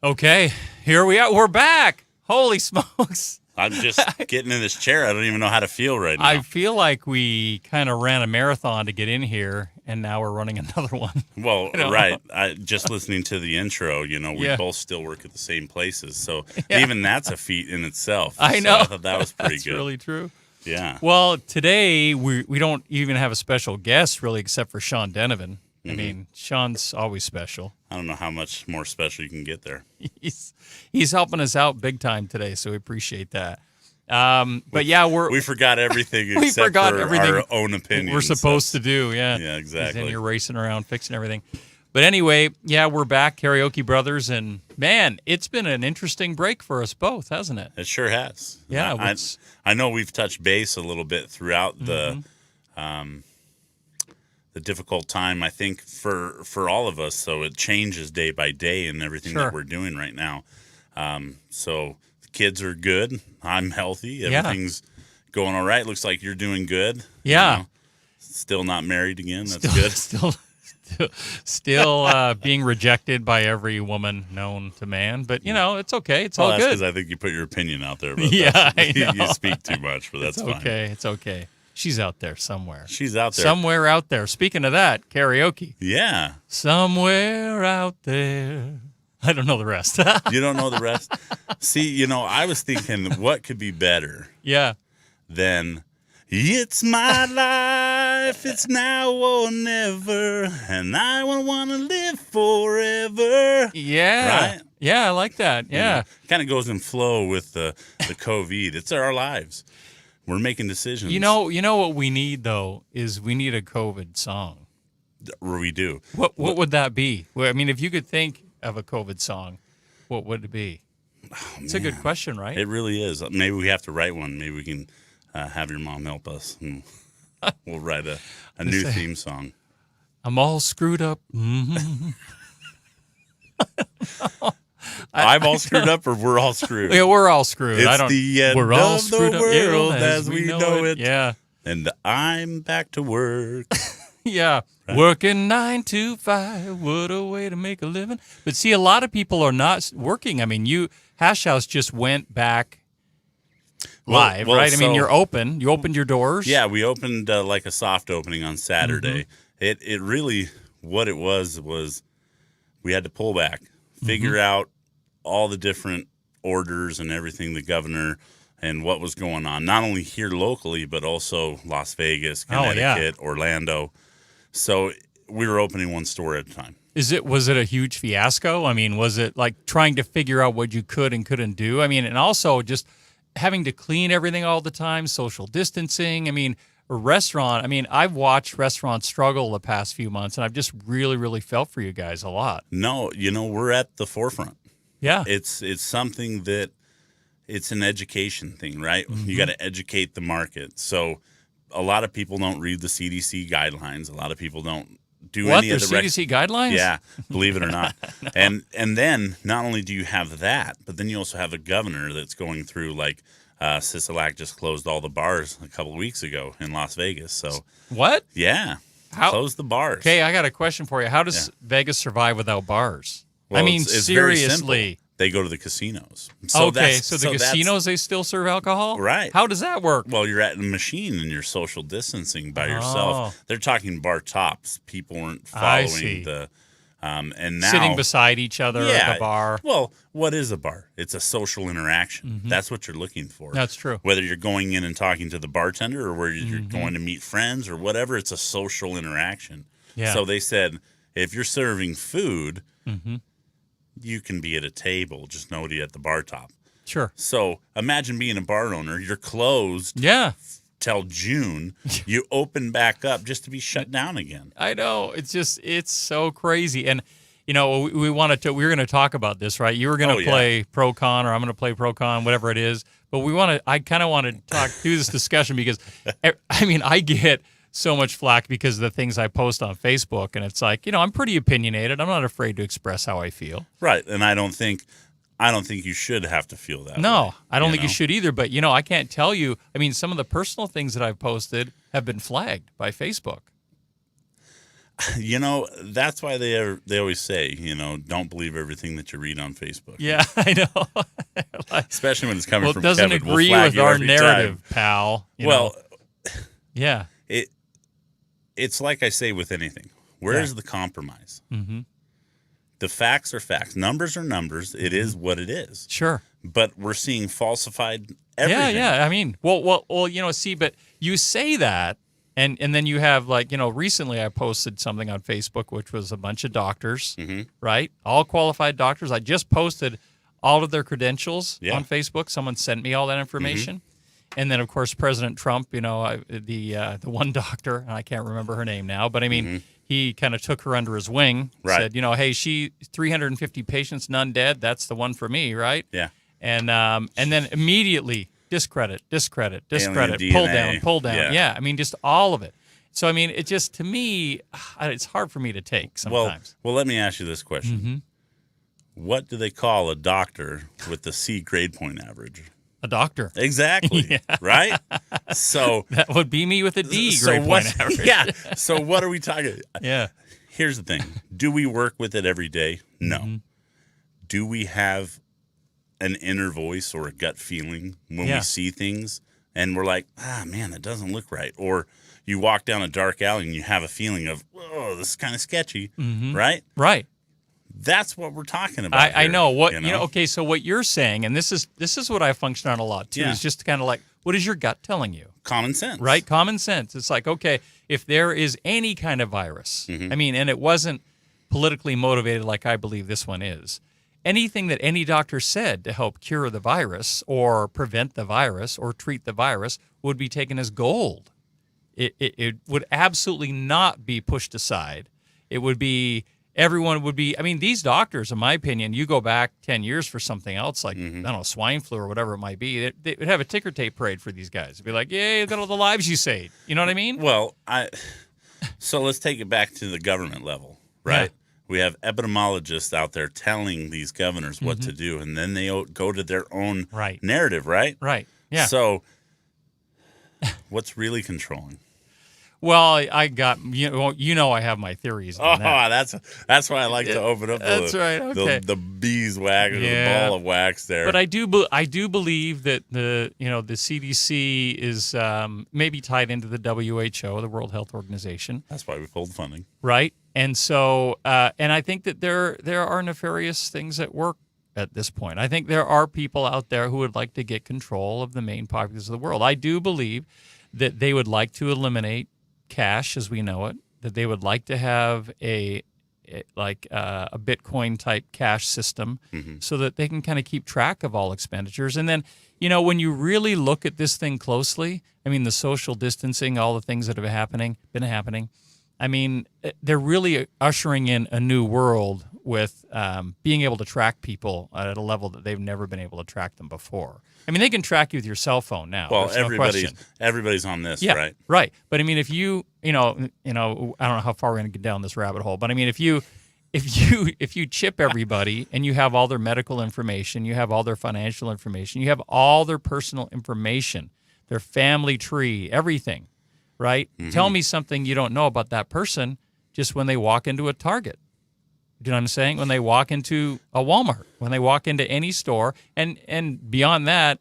Okay, here we are. We're back. Holy smokes. I'm just getting in this chair. I don't even know how to feel right now. I feel like we kind of ran a marathon to get in here, and now we're running another one. Well, right. Just listening to the intro, we both still work at the same places. So even that's a feat in itself. I know. So I thought that was pretty That's good. really true. Yeah. Well, today we don't even have a special guest, really, except for Sean Denovan. I mean, Sean's always special. I don't know how much more special you can get there. He's helping us out big time today, so we appreciate that. But yeah, we forgot everything except for our own opinions. We're supposed to do, yeah. Yeah, exactly. And you're racing around fixing everything. But anyway, yeah, we're back, Karaoke Brothers, and man, it's been an interesting break for us both, hasn't it? It sure has. Yeah, I know we've touched base a little bit throughout the difficult time, I think, for all of us. So it changes day by day in everything that we're doing right now. So the kids are good. I'm healthy. Everything's going all right. Looks like you're doing good. Yeah. Still not married again. That's good. Still being rejected by every woman known to man. But, it's okay. It's all that's good. Because I think you put your opinion out there. But I know. You speak too much, but that's fine. Okay. It's okay. She's out there somewhere. She's out there. Somewhere out there. Speaking of that, karaoke. Yeah. Somewhere out there. I don't know the rest. You don't know the rest? See, I was thinking, what could be better than "It's my life, it's now or never, and I want to live forever." Yeah. Right? Yeah, I like that. Yeah. Kind of goes in flow with the COVID. It's our lives. We're making decisions. You know what we need, though, is we need a COVID song. We do. What would that be? Well, I mean, if you could think of a COVID song, what would it be? It's a good question, right? It really is. Maybe we have to write one. Maybe we can have your mom help us, and we'll write a new theme song. I'm all screwed up. Mm-hmm. I'm all screwed up, or we're all screwed? Yeah, we're all screwed. It's the end we're all of the world as we know it. Yeah. And I'm back to work. Yeah. Right. Working 9 to 5. What a way to make a living. But see, a lot of people are not working. I mean, Hash House just went back live, right? I mean, you're open. You opened your doors. Yeah, we opened like a soft opening on Saturday. It really, what it was we had to pull back, figure out all the different orders and everything, the governor and what was going on, not only here locally, but also Las Vegas, Connecticut, Orlando. So we were opening one store at a time. Was it a huge fiasco? I mean, was it like trying to figure out what you could and couldn't do? I mean, and also just having to clean everything all the time, social distancing. I mean, a restaurant, I've watched restaurants struggle the past few months, and I've just really, really felt for you guys a lot. No, we're at the forefront. Yeah. It's something that it's an education thing, right? You got to educate the market. So a lot of people don't read the CDC guidelines. A lot of people don't do any of the CDC guidelines? Yeah, believe it or not. No. And then not only do you have that, but then you also have a governor that's going through like Sisolak just closed all the bars a couple of weeks ago in Las Vegas. So what? Yeah. Closed the bars. Okay, I got a question for you. How does Vegas survive without bars? Well, it's seriously. They go to the casinos. So the casinos, they still serve alcohol? Right. How does that work? Well, you're at a machine and you're social distancing by yourself. They're talking bar tops. People weren't following the... and now, sitting beside each other at the bar. Well, what is a bar? It's a social interaction. That's what you're looking for. That's true. Whether you're going in and talking to the bartender or whether you're going to meet friends or whatever, it's a social interaction. Yeah. So they said, if you're serving food... you can be at a table, just nobody at the bar top. Sure. So imagine being a bar owner. You're closed till June. You open back up just to be shut down again. I know. It's so crazy. And, we were going to talk about this, right? You were going to play pro-con, or I'm going to play pro-con, whatever it is. But I kind of want to talk through this discussion because, I get so much flack because of the things I post on Facebook, and it's like, I'm pretty opinionated. I'm not afraid to express how I feel. Right, and I don't think you should have to feel that. No, way, I don't think you should either. But I can't tell you. Some of the personal things that I've posted have been flagged by Facebook. That's why they always say, don't believe everything that you read on Facebook. Yeah, I know. Especially when it's coming from It doesn't Kevin. agree We'll flag with you our every narrative, time. pal. Yeah. It's like I say with anything. Where's the compromise? Mm-hmm. The facts are facts. Numbers are numbers. It is what it is. Sure. But we're seeing falsified everything. Yeah. I mean, see, but you say that, and then you have recently I posted something on Facebook, which was a bunch of doctors, right? All qualified doctors. I just posted all of their credentials on Facebook. Someone sent me all that information. And then, of course, President Trump, the one doctor, and I can't remember her name now, but I mean, he kind of took her under his wing, said, hey, 350 patients, none dead. That's the one for me, right? Yeah. And then immediately discredit, Alien pull down. DNA. Yeah, I mean, just all of it. So, I mean, it just, to me, it's hard for me to take sometimes. Well, let me ask you this question. What do they call a doctor with the C grade point average? A doctor. Exactly. Right? So that would be me with a D grade point average. Yeah. So what are we talking? Yeah. Here's the thing. Do we work with it every day? No. Do we have an inner voice or a gut feeling when we see things and we're like, man, that doesn't look right? Or you walk down a dark alley and you have a feeling of, oh, this is kind of sketchy, right? Right. That's what we're talking about. I know what okay. So what you're saying, and this is what I function on a lot too, is just kind of like, what is your gut telling you? Common sense, right? Common sense. It's like, okay, if there is any kind of virus, I mean, and it wasn't politically motivated like I believe this one is, anything that any doctor said to help cure the virus or prevent the virus or treat the virus would be taken as gold. It would absolutely not be pushed aside. It would be. Everyone would be, I mean, these doctors, in my opinion, you go back 10 years for something else, like, I don't know, swine flu or whatever it might be, they would have a ticker tape parade for these guys. It'd be like, yay, look at all the lives you saved. You know what I mean? Well, so let's take it back to the government level, right? Yeah. We have epidemiologists out there telling these governors what to do, and then they go to their own narrative, right? Right, yeah. So what's really controlling? Well, I got I have my theories on that. That's why I like to open up. That's right. Okay. The beeswax or the ball of wax there. But I do believe that the CDC is maybe tied into the WHO, the World Health Organization. That's why we pulled funding. Right, and so and I think that there are nefarious things at work at this point. I think there are people out there who would like to get control of the main populace of the world. I do believe that they would like to eliminate cash as we know it, that they would like to have a Bitcoin type cash system so that they can kind of keep track of all expenditures. And then, when you really look at this thing closely, I mean, the social distancing, all the things that have been happening, I mean, they're really ushering in a new world with being able to track people at a level that they've never been able to track them before. I mean, they can track you with your cell phone now. Well, everybody's on this, right? Right. But I mean, if you, I don't know how far we're going to get down this rabbit hole, but I mean, if you chip everybody and you have all their medical information, you have all their financial information, you have all their personal information, their family tree, everything, right? Tell me something you don't know about that person just when they walk into a Target. Do you know what I'm saying? When they walk into a Walmart, when they walk into any store, and beyond that,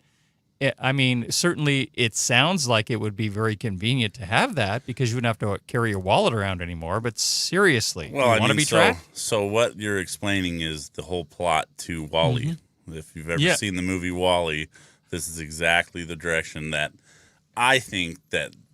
I mean, certainly it sounds like it would be very convenient to have that because you wouldn't have to carry your wallet around anymore. But seriously, you want to be tracked? So what you're explaining is the whole plot to WALL-E. If you've ever seen the movie WALL-E, this is exactly the direction that I think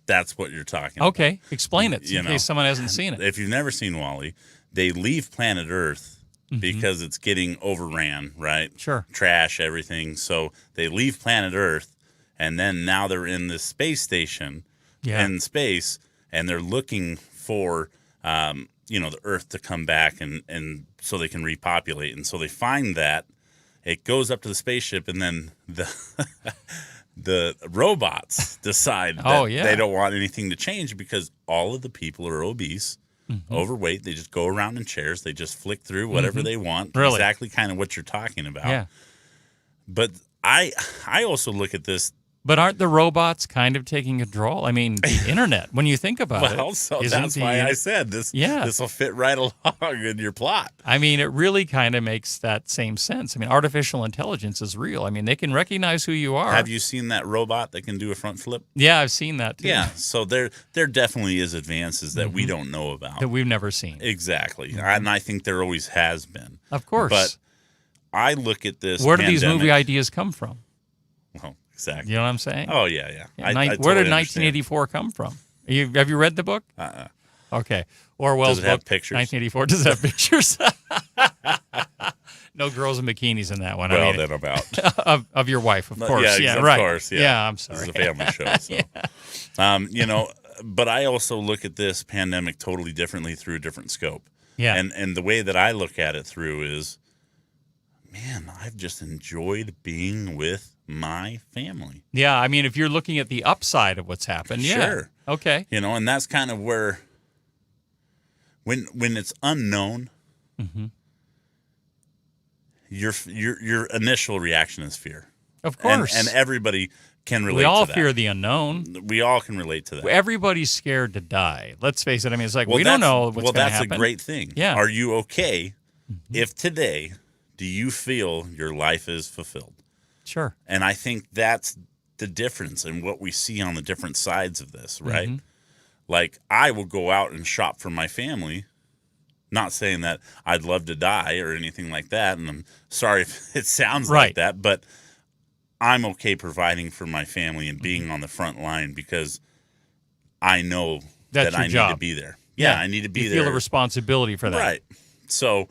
that's what you're talking about. Okay, explain it in case someone hasn't seen it. If you've never seen WALL-E, they leave planet Earth because it's getting overran, right? Sure. Trash, everything. So they leave planet Earth, and then now they're in this space station in space, and they're looking for, the Earth to come back and so they can repopulate. And so they find that. It goes up to the spaceship, and then the robots decide that they don't want anything to change because all of the people are obese. Overweight. They just go around in chairs. They just flick through whatever they want. Really? Exactly kind of what you're talking about. Yeah. But I also look at this But aren't the robots kind of taking control? I mean, the internet, when you think about it. Well, so that's why I said this. Yeah. This will fit right along in your plot. I mean, it really kind of makes that same sense. I mean, artificial intelligence is real. I mean, they can recognize who you are. Have you seen that robot that can do a front flip? Yeah, I've seen that too. Yeah. So there definitely is advances that we don't know about. That we've never seen. Exactly. And I think there always has been. Of course. But I look at this. Where do these movie ideas come from? Well, exactly. You know what I'm saying? Oh, yeah. Where totally did 1984 come from? Have you read the book? Okay. Orwell's book. Does it have pictures? 1984. Does it have pictures? No girls in bikinis in that one. Well, then I'm out. of your wife, of course. Yeah, right. Of course. Yeah, I'm sorry. This is a family show. So. You know, but I also look at this pandemic totally differently through a different scope. Yeah. And the way that I look at it through is, man, I've just enjoyed being with my family. Yeah, I mean, if you're looking at the upside of what's happened, yeah. Sure. Okay. You know, and that's kind of where, when it's unknown, your initial reaction is fear. Of course. And everybody can relate to that. We all fear the unknown. We all can relate to that. Everybody's scared to die. Let's face it. I mean, it's like, we don't know what's going to happen. Well, that's a great thing. Yeah. Are you okay if today do you feel your life is fulfilled? Sure. And I think that's the difference in what we see on the different sides of this, right? Like, I will go out and shop for my family. Not saying that I'd love to die or anything like that, and I'm sorry if it sounds like that, but I'm okay providing for my family and being on the front line because I know that I need to be there. Yeah, I need to be there. You feel a responsibility for that. Right. So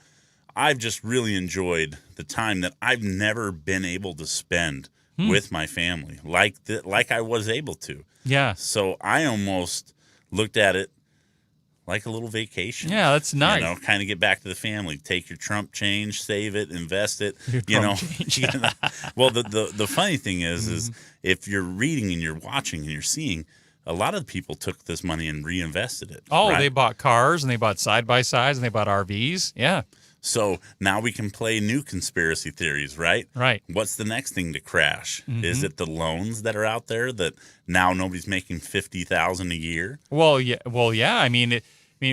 I've just really enjoyed the time that I've never been able to spend with my family like I was able to. Yeah. So I almost looked at it like a little vacation. Yeah, that's nice. You know, kind of get back to the family. Take your Trump change, save it, invest it. Well, the funny thing is if you're reading and you're watching and you're seeing, a lot of people took this money and reinvested it. Oh, right? They bought cars and they bought side-by-sides and they bought RVs. Yeah. So now we can play new conspiracy theories, right? Right. What's the next thing to crash? Is it the loans that are out there that now nobody's making $50,000 a year? Well, yeah. I mean,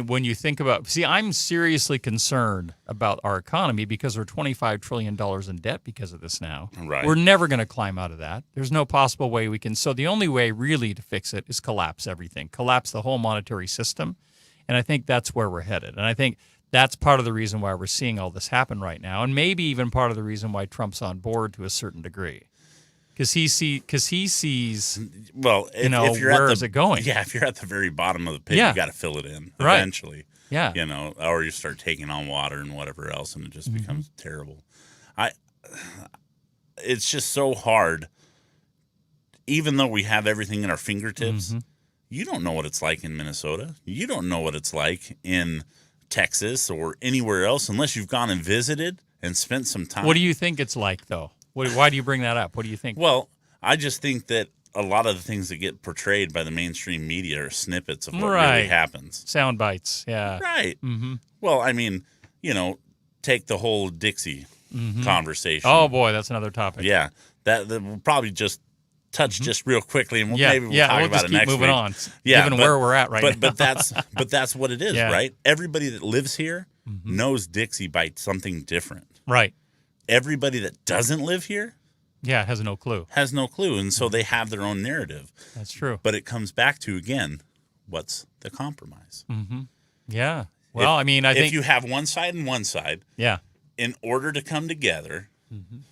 when you think about, I'm seriously concerned about our economy because we're $25 trillion in debt because of this now. Right. We're never going to climb out of that. There's no possible way we can. So the only way really to fix it is collapse everything, collapse the whole monetary system. And I think that's where we're headed. And I think that's part of the reason why we're seeing all this happen right now, and maybe even part of the reason why Trump's on board to a certain degree, because he sees. Well, if you're where is it going? Yeah, if you're at the very bottom of the pit, you got to fill it in eventually. Yeah, you know, or you start taking on water and whatever else, and it just becomes terrible. It's just so hard. Even though we have everything at our fingertips, you don't know what it's like in Minnesota. You don't know what it's like in Texas or anywhere else unless you've gone and visited and spent some time. What do you think it's like, though? Why do you bring that up? What do you think? Well, I just think that a lot of the things that get portrayed by the mainstream media are snippets of what really happens. Sound bites, yeah. Right. Well, I mean, you know, take the whole Dixie conversation. Oh, boy, that's another topic. Yeah. That we'll probably just touch just real quickly, and maybe we'll talk about it next week. Moving on. Yeah, given where we're at right now. But that's what it is, right? Everybody that lives here knows Dixie by something different. Right. Everybody that doesn't live here has no clue. And so they have their own narrative. That's true. But it comes back to, again, what's the compromise? Yeah. Well, I think if you have one side and one side, in order to come together,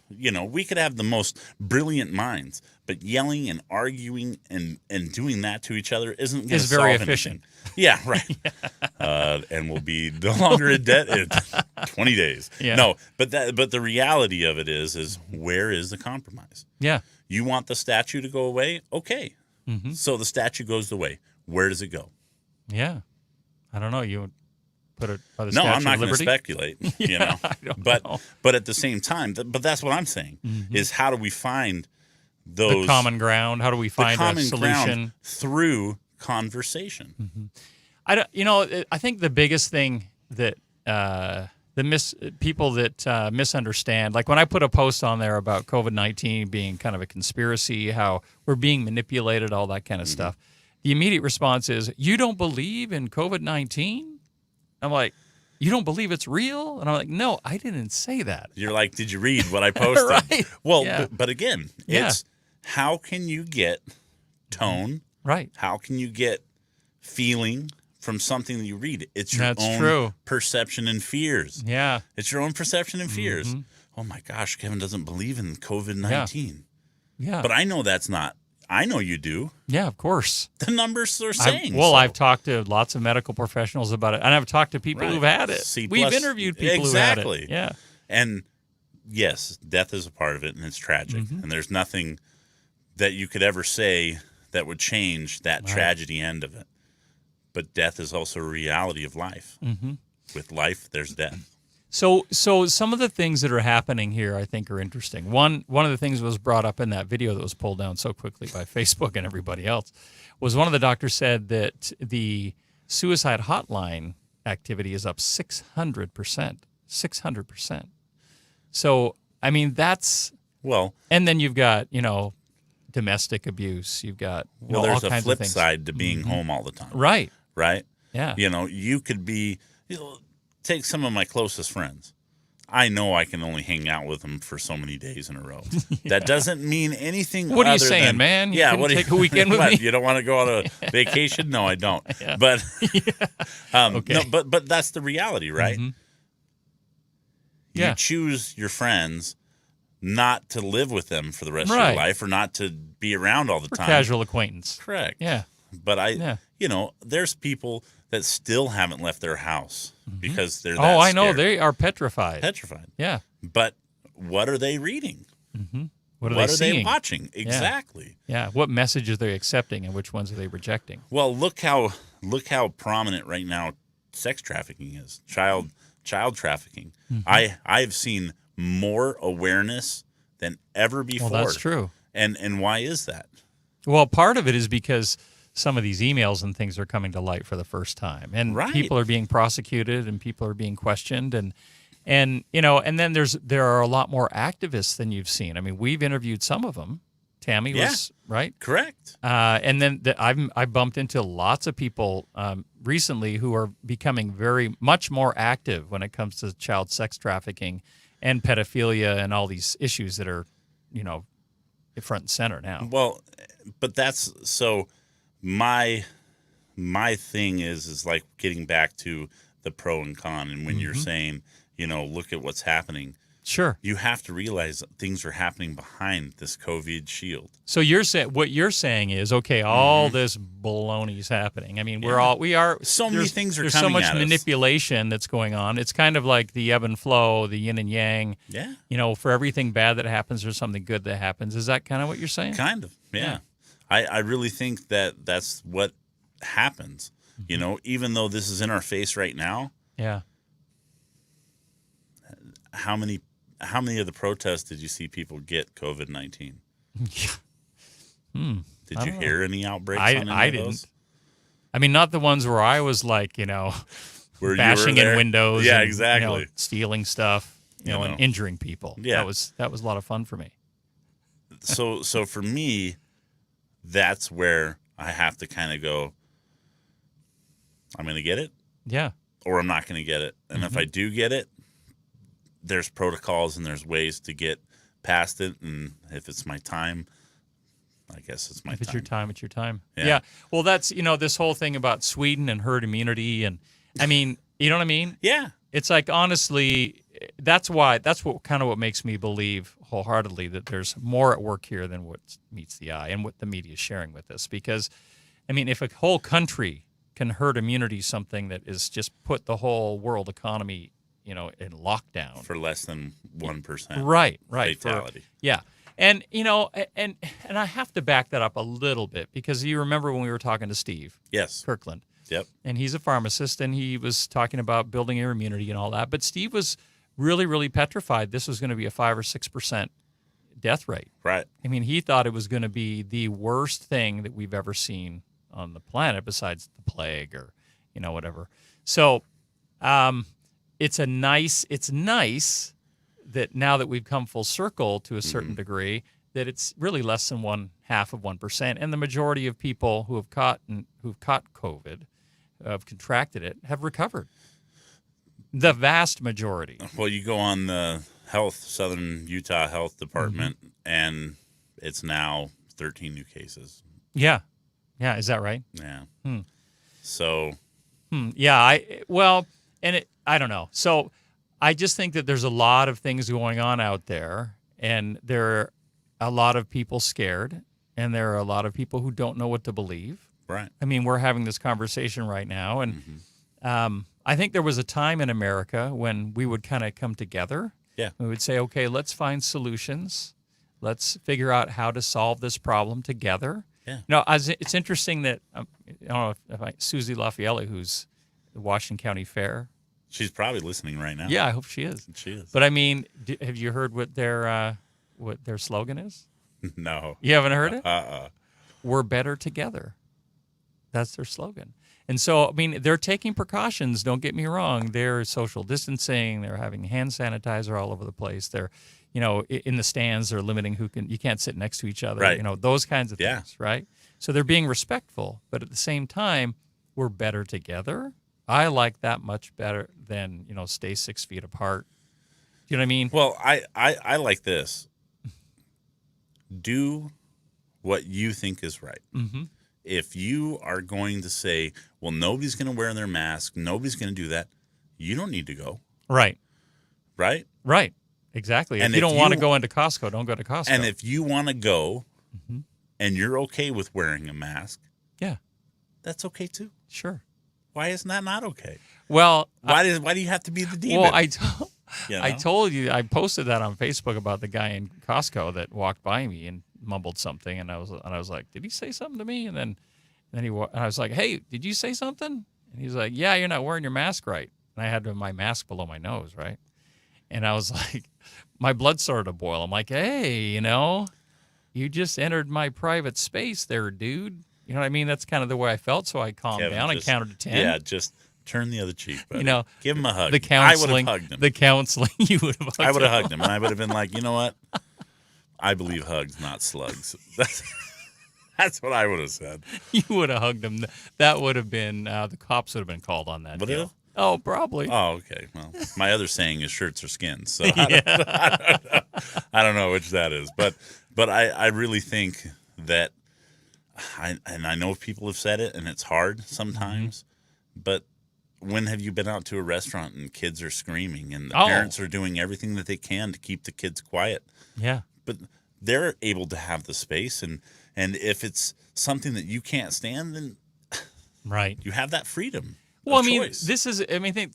you know, we could have the most brilliant minds, but yelling and arguing and doing that to each other isn't going to solve very anything. efficient. Yeah, right. And we'll be no longer in debt in 20 days. Yeah. No, but the reality of it is where is the compromise? Yeah. You want the statue to go away? Okay. So the statue goes away. Where does it go? Yeah. I don't know. You put it by the No, Statue I'm not of going to Liberty? speculate. You know, I don't know. But at the same time, but that's what I'm saying is how do we find the common ground? How do we find a solution through conversation? I think the biggest thing that people that misunderstand. Like when I put a post on there about COVID-19 being kind of a conspiracy, how we're being manipulated, all that kind of stuff. The immediate response is, "You don't believe in COVID-19?" I'm like, "You don't believe it's real?" And I'm like, "No, I didn't say that." You're like, "Did you read what I posted?" Right. Well, Yeah. but again, Yeah. it's how can you get tone? Right. How can you get feeling from something that you read? It's your That's own true. perception and fears. Yeah. It's your own perception and fears. Oh my gosh, Kevin doesn't believe in COVID-19. Yeah. But I know that's not. I know you do. Yeah, of course. The numbers are saying. I've talked to lots of medical professionals about it, and I've talked to people who've had it. We've interviewed people who've had it. Yeah. And yes, death is a part of it, and it's tragic. And there's nothing that you could ever say that would change that tragedy end of it. But death is also a reality of life. With life, there's death. So some of the things that are happening here, I think, are interesting. One of the things that was brought up in that video that was pulled down so quickly by Facebook and everybody else was one of the doctors said that the suicide hotline activity is up 600%. 600%. So, I mean, that's... Well... And then you've got, domestic abuse. You've got well, there's a flip side to being home all the time. Right. Right? Yeah. You could be... take some of my closest friends. I know I can only hang out with them for so many days in a row. That doesn't mean anything. What are you saying, man? You what take a weekend with me? You don't want to go on a vacation? No, I don't. Yeah. But Okay. no, but that's the reality, right? Yeah. You choose your friends not to live with them for the rest of your life, or not to be around all the time. Casual acquaintance. Correct. Yeah. But there's people that still haven't left their house because they're that I know. scared. They are petrified. Petrified. Yeah. But what are they reading? What are they seeing? They watching? Exactly. Yeah. What message are they accepting and which ones are they rejecting? Well, look how prominent right now sex trafficking is. Child trafficking. I've seen more awareness than ever before. Well, that's true. And why is that? Well, part of it is because some of these emails and things are coming to light for the first time, and people are being prosecuted and people are being questioned, and then there are a lot more activists than you've seen. I mean, we've interviewed some of them. Tammy was right, correct, and then I bumped into lots of people recently who are becoming very much more active when it comes to child sex trafficking and pedophilia and all these issues that are, front and center now. Well, but that's so. My thing is like getting back to the pro and con, and when you're saying, look at what's happening. Sure. You have to realize that things are happening behind this COVID shield. So what you're saying is, okay, all this baloney is happening. I mean, so many things are coming at us. There's so much manipulation that's going on. It's kind of like the ebb and flow, the yin and yang. Yeah. For everything bad that happens, there's something good that happens. Is that kind of what you're saying? Kind of. Yeah. I really think that's what happens. Even though this is in our face right now. Yeah. How many of the protests did you see people get COVID-19? Did you hear any outbreaks on any I of didn't. those? I mean, not the ones where I was like, Where bashing you were in there? windows, Yeah, and, exactly. Stealing stuff, and injuring people. Yeah. That was a lot of fun for me. So for me, that's where I have to kind of go, I'm going to get it. Yeah. Or I'm not going to get it. And if I do get it, there's protocols and there's ways to get past it. And if it's my time, I guess it's my time. If it's your time, it's your time. Yeah. Well, that's, this whole thing about Sweden and herd immunity. And I mean, you know what I mean? Yeah. It's like, honestly, that's what makes me believe wholeheartedly that there's more at work here than what meets the eye and what the media is sharing with us. Because, I mean, if a whole country can herd immunity something that is just put the whole world economy, in lockdown. For less than 1%. Right. Fatality. And, and I have to back that up a little bit because you remember when we were talking to Steve Kirkland. Yep. And he's a pharmacist, and he was talking about building your immunity and all that. But Steve was really, really petrified this was going to be a 5 or 6% death rate. Right. I mean, he thought it was going to be the worst thing that we've ever seen on the planet besides the plague or, whatever. So, it's nice that now that we've come full circle to a certain degree, that it's really less than 0.5%, and the majority of people who've caught COVID, have contracted it, have recovered. The vast majority. Well, you go on the Southern Utah Health Department, and it's now 13 new cases. Yeah. Yeah, is that right? Yeah. So. Yeah, I don't know. So I just think that there's a lot of things going on out there, and there are a lot of people scared, and there are a lot of people who don't know what to believe. Right. I mean, we're having this conversation right now, and I think there was a time in America when we would kind of come together. Yeah. We would say, okay, let's find solutions. Let's figure out how to solve this problem together. Yeah. It's interesting that, I don't know if Susie Lafayette, who's the Washington County Fair. She's probably listening right now. Yeah, I hope she is. She is. But I mean, have you heard what their slogan is? No. You haven't heard it? We're better together. That's their slogan. And so, I mean, they're taking precautions. Don't get me wrong. They're social distancing. They're having hand sanitizer all over the place. They're, in the stands, they're limiting you can't sit next to each other. Right. Those kinds of things, right? So they're being respectful, but at the same time, we're better together. I like that much better than, stay 6 feet apart. You know what I mean? Well, I like this. Do what you think is right. Mm-hmm. If you are going to say, well, nobody's going to wear their mask, nobody's going to do that, you don't need to go. Right. Right? Right. Exactly. And if you don't want to go into Costco, don't go to Costco. And if you want to go and you're okay with wearing a mask, yeah, that's okay too. Sure. Why is that not okay? Well, why do you have to be the demon? Well, I told you, I posted that on Facebook about the guy in Costco that walked by me and mumbled something, and I was like, did he say something to me? And then I was like, hey, did you say something? And he's like, yeah, you're not wearing your mask right. And I had my mask below my nose, right? And I was like, my blood started to boil. I'm like, hey, you just entered my private space there, dude. You know what I mean? That's kind of the way I felt. So I calmed down. I counted to 10. Yeah, just turn the other cheek, buddy. Give him a hug. The counseling, I would have hugged him. The counseling, you would have hugged him. I would have hugged him, and I would have been like, you know what? I believe hugs, not slugs. That's what I would have said. You would have hugged him. That would have been, the cops would have been called on that. Would it have? Oh, probably. Oh, okay. Well, my other saying is shirts or skins. So I don't know which that is. But I really think that, I know people have said it, and it's hard sometimes, but when have you been out to a restaurant and kids are screaming and the parents are doing everything that they can to keep the kids quiet? Yeah. But they're able to have the space, and if it's something that you can't stand, then right, you have that freedom. Well, the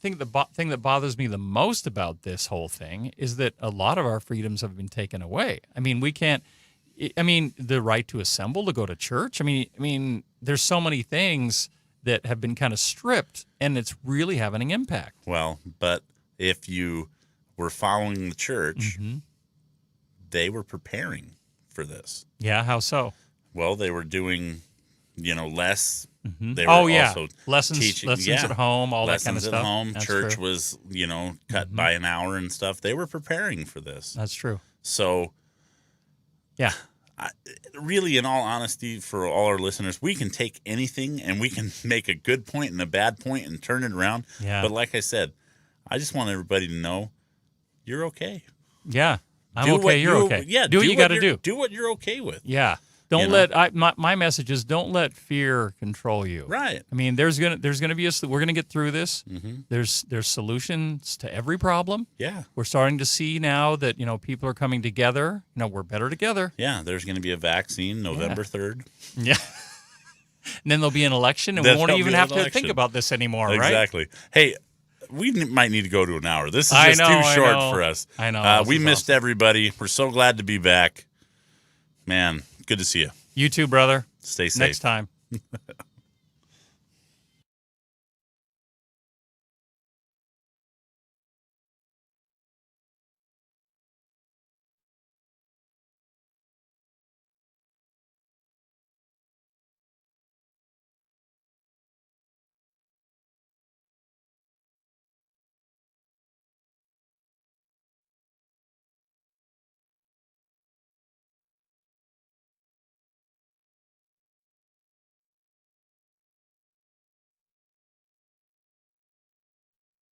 thing that bothers me the most about this whole thing is that a lot of our freedoms have been taken away. I mean, we can't. I mean, the right to assemble, to go to church. I mean, there's so many things that have been kind of stripped, and it's really having an impact. Well, but if you were following the church, they were preparing for this. Yeah, how so? Well, they were doing, less. They were also lessons at home, all that kind of stuff. Lessons at home. That's Church true. was, cut by an hour and stuff. They were preparing for this. That's true. So, yeah. Really, in all honesty, for all our listeners, we can take anything and we can make a good point and a bad point and turn it around. Yeah. But like I said, I just want everybody to know you're okay. Yeah. I'm okay. You're okay. Yeah. Do what you got to do. Do what you're okay with. Yeah. Don't my message is don't let fear control you. Right. I mean, there's gonna be we're gonna get through this. Mm-hmm. There's solutions to every problem. Yeah. We're starting to see now that people are coming together. We're better together. Yeah. There's going to be a vaccine November 3rd. Yeah. And then there'll be an election, and we won't even have to think about this anymore, right? Exactly. Hey, we might need to go to an hour. This is just too short for us. I know. We missed everybody. We're so glad to be back. Man, good to see you. You too, brother. Stay safe. Next time.